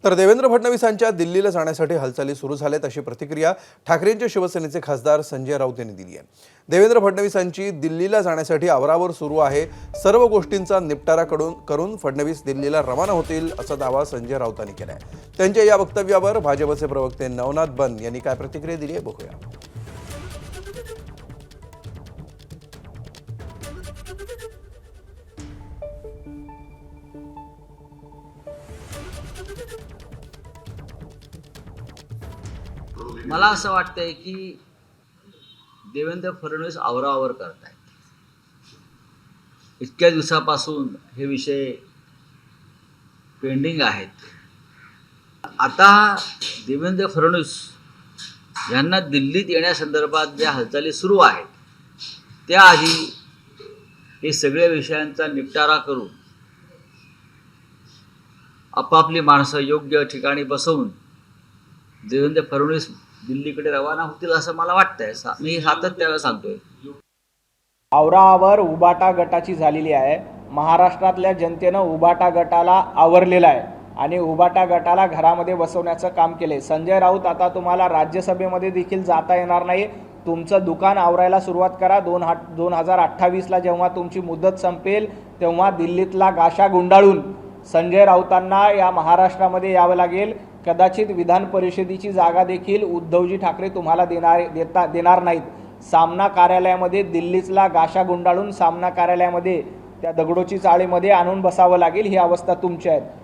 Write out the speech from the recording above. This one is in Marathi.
तर देवेंद्र फडणवीसांच्या दिल्लीला जाण्यासाठी हालचाली सुरू झाल्यात अशी प्रतिक्रिया ठाकरेंचे शिवसेनेचे खासदार संजय राऊत यांनी दिली आहे। देवेंद्र फडणवीसांची दिल्लीला जाण्यासाठी आवरावर सुरू आहे। सर्व गोष्टींचा निपटारा करून फडणवीस दिल्लीला रवाना होतील असा दावा संजय राऊतांनी केला आहे। त्यांच्या या वक्तव्यावर भाजपचे प्रवक्ते नवनाथ बन यांनी काय प्रतिक्रिया दिली आहे बघूया। मला असं वाटतंय की देवेंद्र फडणवीस आवरावर करतायत। इतक्या दिवसापासून हे विषय पेंडिंग आहेत। आता देवेंद्र फडणवीस यांना दिल्लीत येण्यासंदर्भात ज्या हालचाली सुरू आहेत त्याआधी हे सगळ्या विषयांचा निपटारा करून आपापली माणसं योग्य ठिकाणी बसवून देवेंद्र फडणवीस दिल्लीकडे रवाना होतील असं मला वाटतंय। मी सातत्याने सांगतोय। आवरावर उबाटा गटाची झालेली आहे। महाराष्ट्रातल्या जनतेनं उबाटा गटाला आवरलेला आहे आणि उबाटा गटाला घरामध्ये बसवण्याचं काम केले। संजय राऊत, आता तुम्हाला राज्यसभेमध्ये देखील जाता येणार नाही। तुमचं दुकान आवरायला सुरुवात करा। 2028ला जेव्हा तुमची मुदत संपेल तेव्हा दिल्लीतला गाशा गुंडाळून संजय राऊतांना या महाराष्ट्रामध्ये यावं लागेल। कदाचित विधान परिषदेची जागा देखील उद्धवजी ठाकरे तुम्हाला देणार नाहीत। सामना कार्यालयामध्ये दिल्लीतला गाशा गुंडाळून सामना कार्यालयामध्ये त्या दगडोची चाळीमध्ये आणून बसावं लागेल। ही अवस्था तुमची आहे।